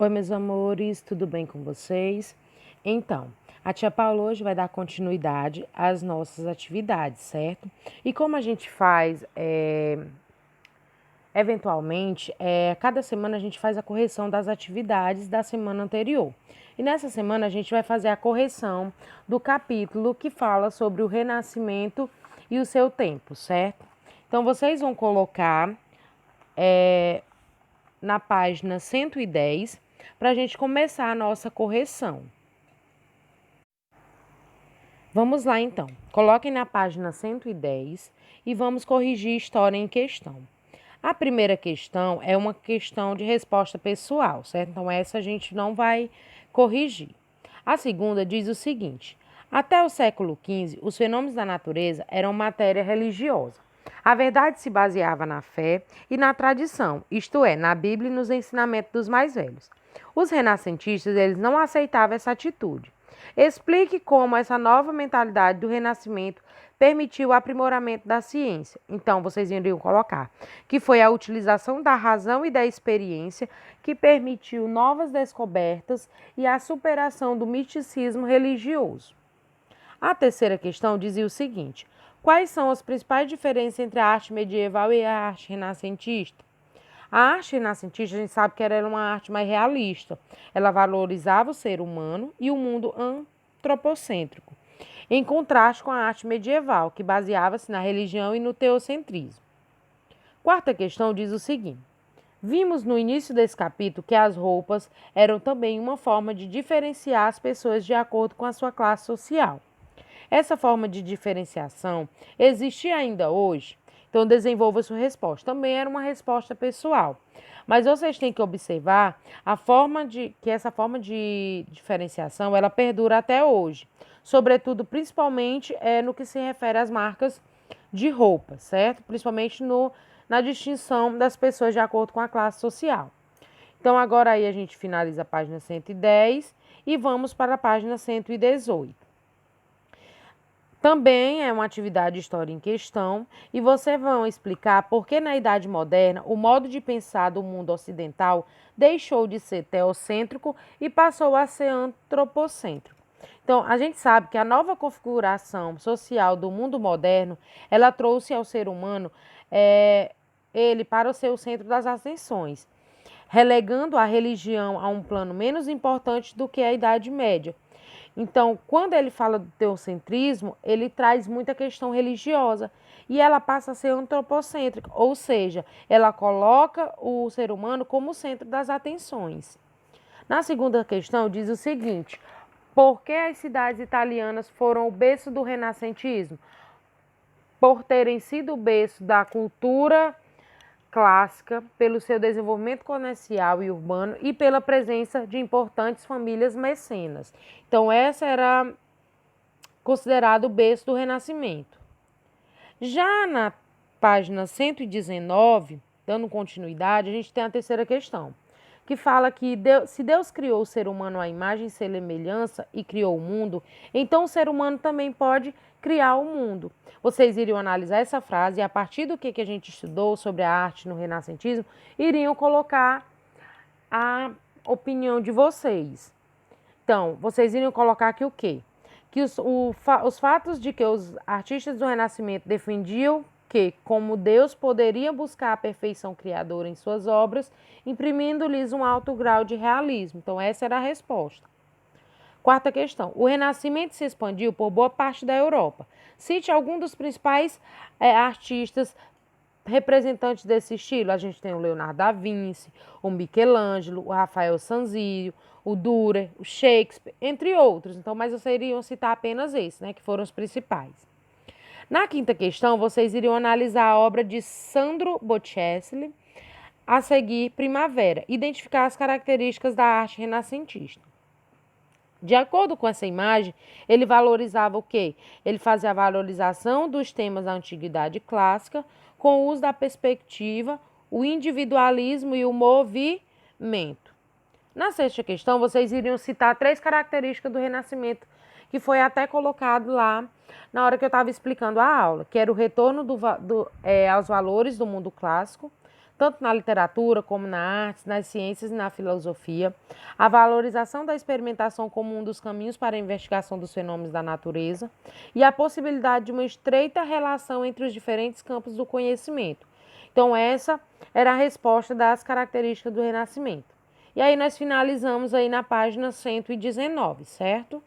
Oi, meus amores, tudo bem com vocês? Então, a tia Paula hoje vai dar continuidade às nossas atividades, certo? E como a gente faz, eventualmente, cada semana a gente faz a correção das atividades da semana anterior. E nessa semana a gente vai fazer a correção do capítulo que fala sobre o renascimento e o seu tempo, certo? Então, vocês vão colocar na página 110 para a gente começar a nossa correção. Vamos lá então. Coloquem na página 110 e vamos corrigir a história em questão. A primeira questão é uma questão de resposta pessoal, certo? Então essa a gente não vai corrigir. A segunda diz o seguinte: até o século XV, os fenômenos da natureza eram matéria religiosa. A verdade se baseava na fé e na tradição, isto é, na Bíblia e nos ensinamentos dos mais velhos. Os renascentistas, eles não aceitavam essa atitude. Explique como essa nova mentalidade do renascimento permitiu o aprimoramento da ciência. Então, vocês iriam colocar que foi a utilização da razão e da experiência que permitiu novas descobertas e a superação do misticismo religioso. A terceira questão dizia o seguinte: quais são as principais diferenças entre a arte medieval e a arte renascentista? A arte renascentista, a gente sabe que era uma arte mais realista. Ela valorizava o ser humano e o mundo antropocêntrico, em contraste com a arte medieval, que baseava-se na religião e no teocentrismo. Quarta questão diz o seguinte: vimos no início desse capítulo que as roupas eram também uma forma de diferenciar as pessoas de acordo com a sua classe social. Essa forma de diferenciação existe ainda hoje? Então, desenvolva sua resposta. Também era uma resposta pessoal. Mas vocês têm que observar que essa forma de diferenciação ela perdura até hoje. Sobretudo, principalmente, no que se refere às marcas de roupa, certo? Principalmente na distinção das pessoas de acordo com a classe social. Então, agora aí a gente finaliza a página 110 e vamos para a página 118. Também é uma atividade de história em questão e vocês vão explicar por que na Idade Moderna o modo de pensar do mundo ocidental deixou de ser teocêntrico e passou a ser antropocêntrico. Então, a gente sabe que a nova configuração social do mundo moderno, ela trouxe ao ser humano ele para ser o centro das atenções, relegando a religião a um plano menos importante do que a Idade Média. Então, quando ele fala do teocentrismo, ele traz muita questão religiosa e ela passa a ser antropocêntrica, ou seja, ela coloca o ser humano como centro das atenções. Na segunda questão, diz o seguinte: por que as cidades italianas foram o berço do renascentismo? Por terem sido o berço da cultura clássica, pelo seu desenvolvimento comercial e urbano e pela presença de importantes famílias mecenas. Então, essa era considerado o berço do Renascimento. Já na página 119, dando continuidade, a gente tem a terceira questão, que fala que se Deus criou o ser humano à imagem e semelhança e criou o mundo, então o ser humano também pode criar o mundo. Vocês iriam analisar essa frase e a partir do que a gente estudou sobre a arte no renascentismo, iriam colocar a opinião de vocês. Então, vocês iriam colocar aqui o quê? Que os fatos de que os artistas do Renascimento defendiam que, como Deus, poderia buscar a perfeição criadora em suas obras, imprimindo-lhes um alto grau de realismo. Então, essa era a resposta. Quarta questão. O Renascimento se expandiu por boa parte da Europa. Cite algum dos principais artistas representantes desse estilo. A gente tem o Leonardo da Vinci, o Michelangelo, o Rafael Sanzio, o Dürer, o Shakespeare, entre outros. Então, mas vocês iriam citar apenas esses, né, que foram os principais. Na quinta questão, vocês iriam analisar a obra de Sandro Botticelli, a seguir Primavera, identificar as características da arte renascentista. De acordo com essa imagem, ele valorizava o quê? Ele fazia a valorização dos temas da antiguidade clássica com o uso da perspectiva, o individualismo e o movimento. Na sexta questão, vocês iriam citar 3 características do Renascimento, que foi até colocado lá na hora que eu estava explicando a aula, que era o retorno aos valores do mundo clássico, tanto na literatura como na arte, nas ciências e na filosofia, a valorização da experimentação como um dos caminhos para a investigação dos fenômenos da natureza e a possibilidade de uma estreita relação entre os diferentes campos do conhecimento. Então, essa era a resposta das características do Renascimento. E aí nós finalizamos aí na página 119, certo?